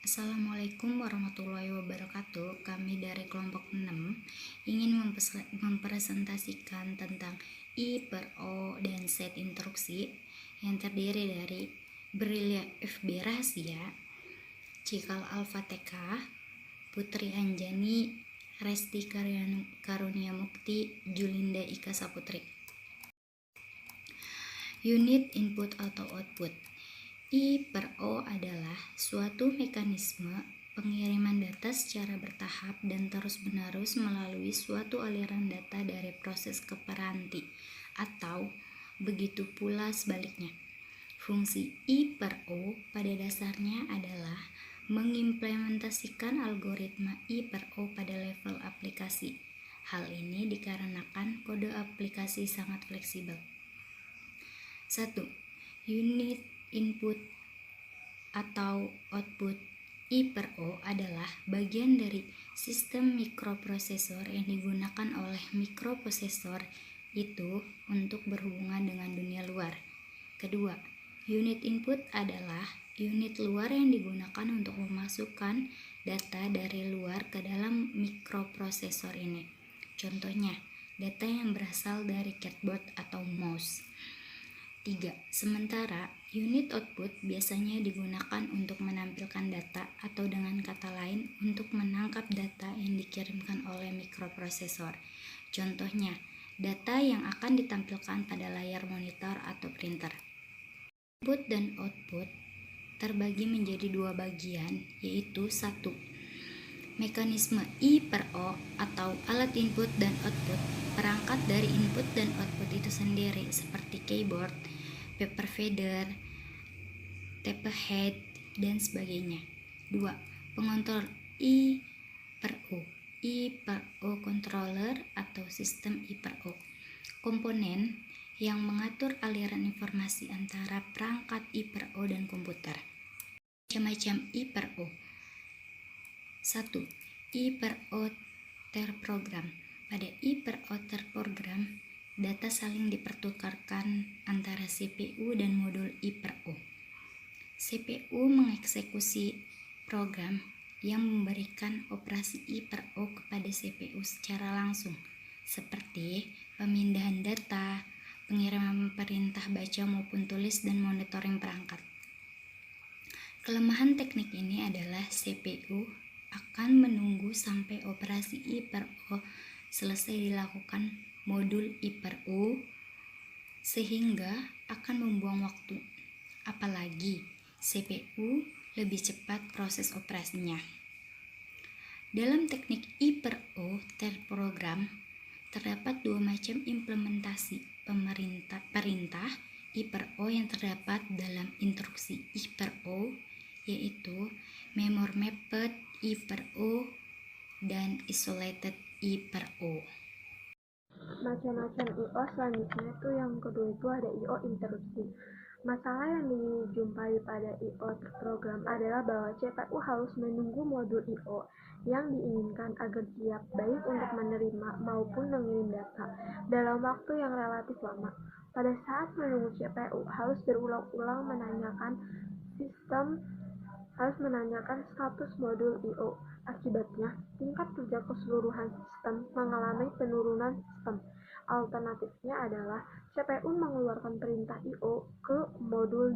Assalamualaikum warahmatullahi wabarakatuh. Kami dari kelompok 6 ingin mempresentasikan tentang I per O dan set instruksi yang terdiri dari Brilia FB Rahasia, Cikal Alfa TK, Putri Anjani, Resti Karunia Mukti, Julinda Ika Saputri. Unit input atau output. I per O adalah suatu mekanisme pengiriman data secara bertahap dan terus-menerus melalui suatu aliran data dari proses ke peranti, atau begitu pula sebaliknya. Fungsi I per O pada dasarnya adalah mengimplementasikan algoritma I per O pada level aplikasi. Hal ini dikarenakan kode aplikasi sangat fleksibel. 1. Unit input atau output. I per O adalah bagian dari sistem mikroprosesor yang digunakan oleh mikroprosesor itu untuk berhubungan dengan dunia luar. Kedua, unit input adalah unit luar yang digunakan untuk memasukkan data dari luar ke dalam mikroprosesor ini. Contohnya, data yang berasal dari keyboard atau mouse. 3. Sementara unit output biasanya digunakan untuk menampilkan data atau dengan kata lain untuk menangkap data yang dikirimkan oleh mikroprosesor. Contohnya, data yang akan ditampilkan pada layar monitor atau printer. Input dan output terbagi menjadi dua bagian, yaitu 1. Mekanisme I per O atau alat input dan output. Perangkat dari input dan output itu sendiri seperti keyboard, paper feeder, tape head, dan sebagainya. 2. Pengontrol I per O. I per O controller atau sistem I per O. Komponen yang mengatur aliran informasi antara perangkat I per O dan komputer. Macam-macam I per O. 1. I per O terprogram. Pada I per O terprogram, data saling dipertukarkan antara CPU dan modul I per O. CPU mengeksekusi program yang memberikan operasi I per O kepada CPU secara langsung, seperti pemindahan data, pengiriman perintah baca maupun tulis, dan monitoring perangkat. Kelemahan teknik ini adalah CPU akan menunggu sampai operasi I per O selesai dilakukan modul I per O, sehingga akan membuang waktu. Apalagi CPU lebih cepat proses operasinya. Dalam teknik I per O terprogram, terdapat dua macam implementasi perintah I per O yang terdapat dalam instruksi I per O, yaitu Memor Mapped I per O dan Isolated I per O. Macam-macam I/O selanjutnya itu yang kedua itu ada I/O interupsi. Masalah yang dijumpai pada I/O terprogram adalah bahwa CPU harus menunggu modul I/O yang diinginkan agar siap baik untuk menerima maupun mengirim data dalam waktu yang relatif lama. Pada saat menunggu, CPU harus berulang-ulang menanyakan status modul I/O. Akibatnya, tingkat kerja keseluruhan sistem mengalami penurunan sistem. Alternatifnya adalah CPU mengeluarkan perintah I/O ke modul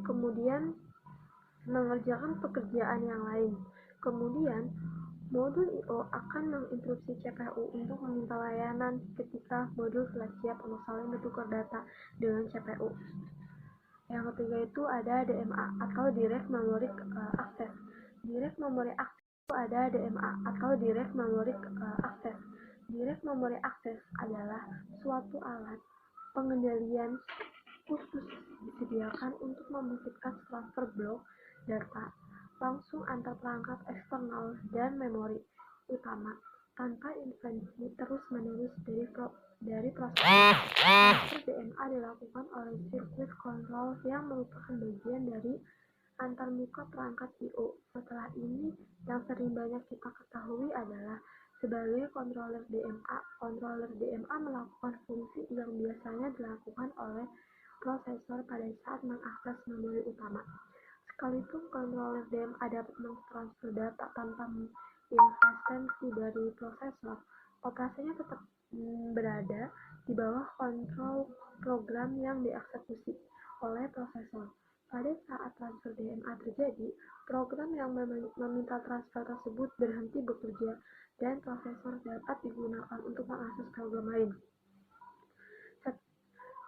kemudian mengerjakan pekerjaan yang lain. Kemudian, modul I/O akan menginstruksi CPU untuk meminta layanan ketika modul telah siap untuk saling bertukar data dengan CPU. Yang ketiga itu ada DMA atau Direct Memory Access. Direct Memory Access itu ada DMA atau Direct Memory Access. Direct Memory Access adalah suatu alat pengendalian khusus disediakan untuk memungkinkan transfer blok data langsung antar perangkat eksternal dan memori utama tanpa intervensi terus-menerus dari proses. Transfer DMA dilakukan oleh sirkuit kontrol yang merupakan bagian dari antarmuka perangkat I/O. Setelah ini, yang sering banyak kita ketahui adalah sebagai controller DMA. Controller DMA melakukan fungsi yang biasanya dilakukan oleh prosesor pada saat mengakses memori utama. Sekalipun controller DMA dapat mentransfer data tanpa intervensi dari prosesor, operasinya tetap berada di bawah kontrol program yang dieksekusi oleh prosesor. Pada saat transfer DMA terjadi, program yang meminta transfer tersebut berhenti bekerja dan prosesor dapat digunakan untuk mengakses program lain.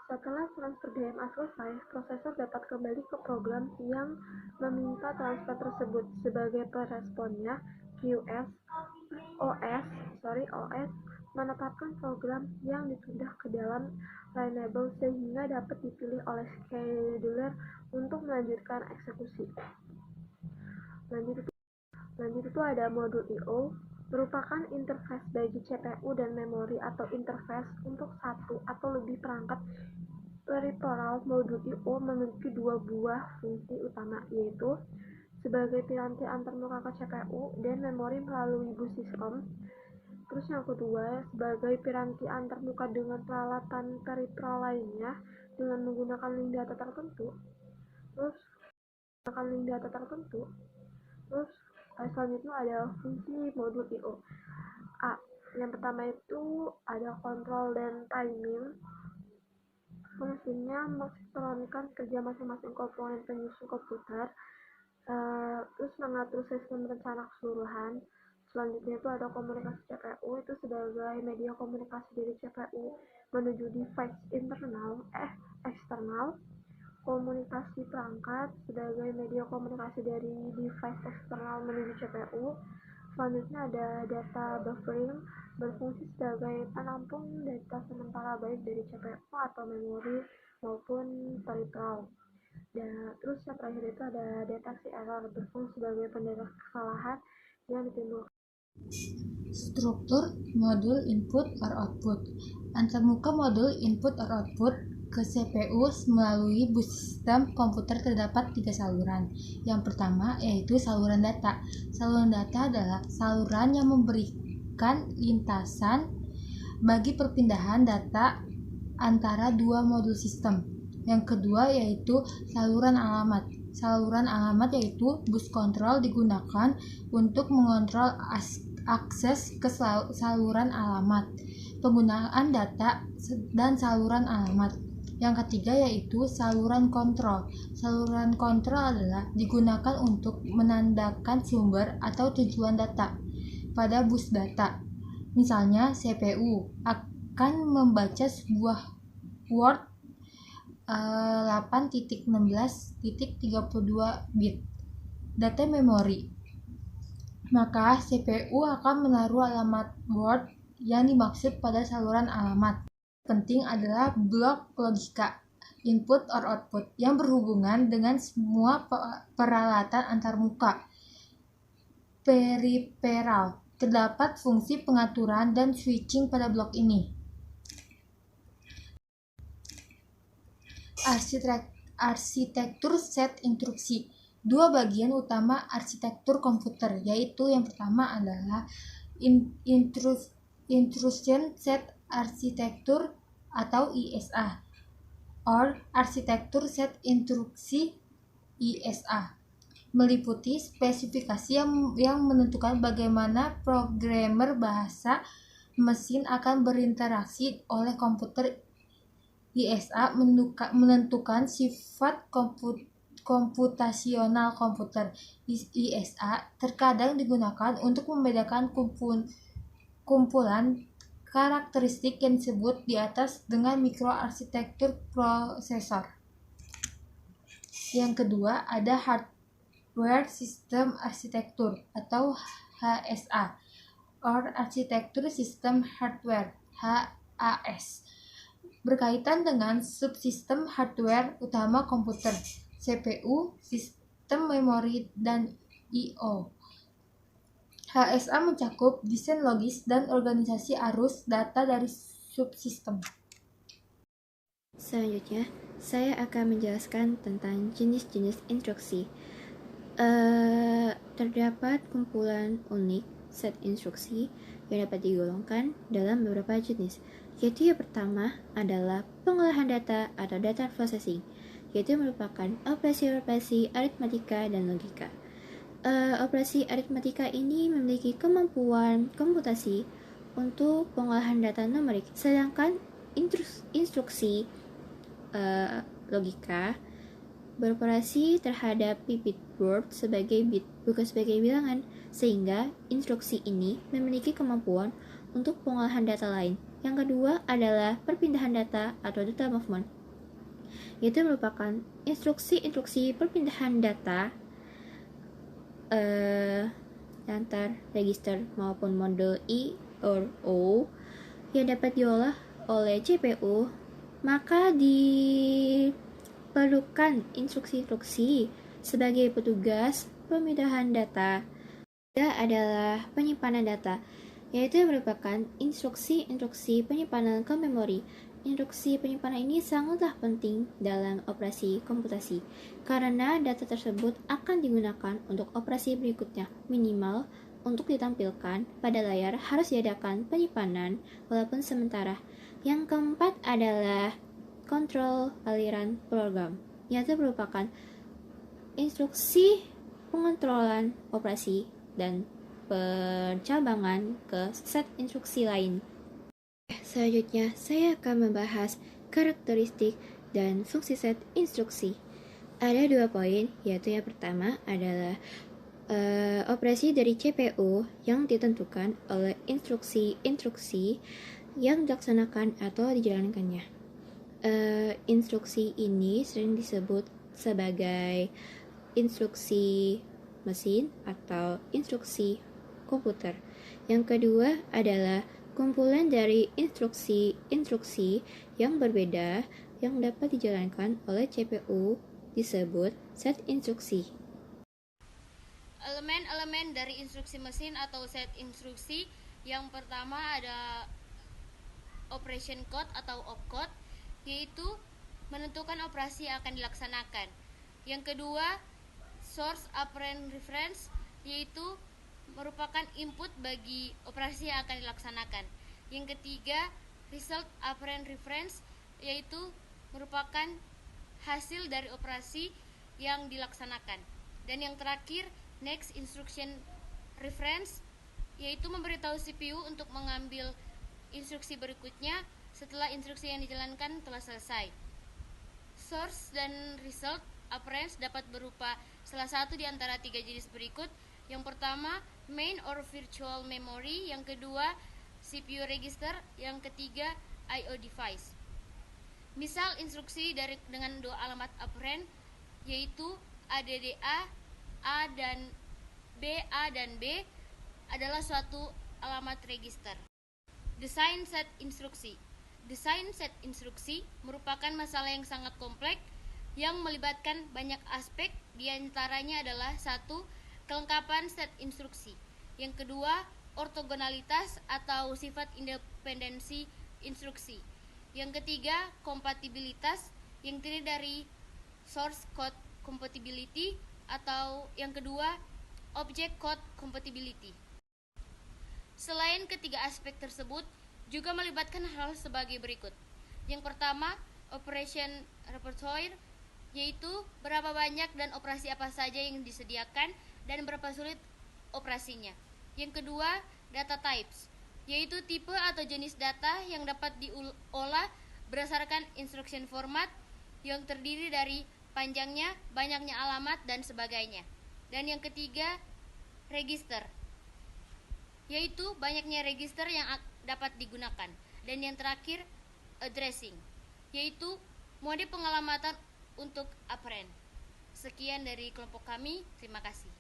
Setelah transfer DMA selesai, prosesor dapat kembali ke program yang meminta transfer tersebut. Sebagai peresponnya, OS menetapkan program yang dipindah ke dalam Runnable sehingga dapat dipilih oleh scheduler untuk melanjutkan eksekusi. Lanjut itu ada modul I/O, merupakan interface bagi CPU dan memori atau interface untuk satu atau lebih perangkat peripheral. Modul I/O memiliki dua buah fungsi utama, yaitu sebagai piranti antarmuka ke CPU dan memori melalui bus sistem. Terus yang kedua, sebagai piranti antarmuka dengan peralatan peripheral lainnya dengan menggunakan link data tertentu. Terus selanjutnya ada fungsi modul I/O. Yang pertama itu ada kontrol dan timing. Fungsinya mensinkronkan kerja masing-masing komponen penyusun komputer, terus mengatur sistem rencana keseluruhan. Selanjutnya itu ada komunikasi CPU, itu sebagai media komunikasi dari CPU menuju device eksternal. Komunikasi perangkat sebagai media komunikasi dari device eksternal menuju CPU. Selanjutnya ada data buffering, berfungsi sebagai penampung data sementara baik dari CPU atau memori maupun peripheral. Dan terus yang terakhir itu ada deteksi error, berfungsi sebagai pendeteksi kesalahan yang ditimbulkan. Struktur modul input or output. Antarmuka modul input or output ke CPU melalui bus sistem komputer terdapat 3 saluran. Yang pertama yaitu saluran data. Saluran data adalah saluran yang memberikan lintasan bagi perpindahan data antara dua modul sistem. Yang kedua yaitu saluran alamat. Saluran alamat yaitu bus kontrol digunakan untuk mengontrol akses ke saluran alamat, penggunaan data, dan saluran alamat. Yang ketiga yaitu saluran kontrol. Saluran kontrol adalah digunakan untuk menandakan sumber atau tujuan data pada bus data. Misalnya CPU akan membaca sebuah Word 8.16.32 bit data memori, maka CPU akan menaruh alamat Word yang dimaksud pada saluran alamat. Penting adalah blok logika input or output yang berhubungan dengan semua peralatan antarmuka peripheral. Terdapat fungsi pengaturan dan switching pada blok ini. Arsitektur set instruksi. Dua bagian utama arsitektur komputer, yaitu yang pertama adalah Instruction Set Architecture atau ISA, or arsitektur set instruksi ISA, meliputi spesifikasi yang menentukan bagaimana programmer bahasa mesin akan berinteraksi oleh komputer. ISA menentukan sifat komputasional komputer. ISA terkadang digunakan untuk membedakan kumpulan karakteristik yang disebut di atas dengan mikroarsitektur prosesor. Yang kedua ada Hardware System Architecture atau HSA, or Architecture System Hardware HAS, berkaitan dengan subsistem hardware utama komputer, CPU, sistem memori, dan I/O. HSA mencakup desain logis dan organisasi arus data dari subsistem. Selanjutnya, saya akan menjelaskan tentang jenis-jenis instruksi. Terdapat kumpulan unik set instruksi yang dapat digolongkan dalam beberapa jenis, yaitu yang pertama adalah pengolahan data atau data processing, yaitu merupakan operasi-operasi aritmatika dan logika. Operasi aritmatika ini memiliki kemampuan komputasi untuk pengolahan data numerik, sedangkan instruksi logika beroperasi terhadap bit word sebagai bit, bukan sebagai bilangan, sehingga instruksi ini memiliki kemampuan untuk pengolahan data lain. Yang kedua adalah perpindahan data atau data movement, yaitu merupakan instruksi perpindahan data antar register maupun model I or O yang dapat diolah oleh CPU, maka diperlukan instruksi-instruksi sebagai petugas pemindahan data. Ketiga adalah penyimpanan data, yaitu merupakan instruksi penyimpanan ke memori. Instruksi penyimpanan ini sangatlah penting dalam operasi komputasi, karena data tersebut akan digunakan untuk operasi berikutnya. Minimal untuk ditampilkan pada layar harus diadakan penyimpanan walaupun sementara. Yang keempat adalah kontrol aliran program, yaitu merupakan instruksi pengontrolan operasi dan pencabangan ke set instruksi lain. Selanjutnya, saya akan membahas karakteristik dan fungsi set instruksi. Ada 2 poin, yaitu yang pertama adalah operasi dari CPU yang ditentukan oleh instruksi-instruksi yang dilaksanakan atau dijalankannya. Instruksi ini sering disebut sebagai instruksi mesin atau instruksi komputer. Yang kedua adalah kumpulan dari instruksi-instruksi yang berbeda yang dapat dijalankan oleh CPU disebut set instruksi. Elemen-elemen dari instruksi mesin atau set instruksi, yang pertama ada operation code atau opcode, yaitu menentukan operasi yang akan dilaksanakan. Yang kedua, source apparent reference, yaitu merupakan input bagi operasi yang akan dilaksanakan. Yang ketiga, result apparent reference, yaitu merupakan hasil dari operasi yang dilaksanakan. Dan yang terakhir, next instruction reference, yaitu memberitahu CPU untuk mengambil instruksi berikutnya setelah instruksi yang dijalankan telah selesai. Source dan result apparent dapat berupa salah satu di antara 3 jenis berikut. Yang pertama, main or virtual memory. Yang kedua, CPU register. Yang ketiga, I/O device. Misal instruksi dengan 2 alamat apparent, yaitu ADDA, A dan B adalah suatu alamat register. Design set instruksi. Desain set instruksi merupakan masalah yang sangat kompleks yang melibatkan banyak aspek. Di antaranya adalah 1. Kelengkapan set instruksi. Yang kedua, ortogonalitas atau sifat independensi instruksi. Yang ketiga, kompatibilitas yang terdiri dari source code compatibility, atau yang kedua, object code compatibility. Selain ketiga aspek tersebut, juga melibatkan hal sebagai berikut. Yang pertama, operation repertoire, yaitu berapa banyak dan operasi apa saja yang disediakan dan berapa sulit operasinya. Yang kedua, data types, yaitu tipe atau jenis data yang dapat diolah berdasarkan instruction format yang terdiri dari panjangnya, banyaknya alamat, dan sebagainya. Dan yang ketiga, register, yaitu banyaknya register yang dapat digunakan. Dan yang terakhir, addressing, yaitu mode pengalamatan untuk apparent. Sekian dari kelompok kami, terima kasih.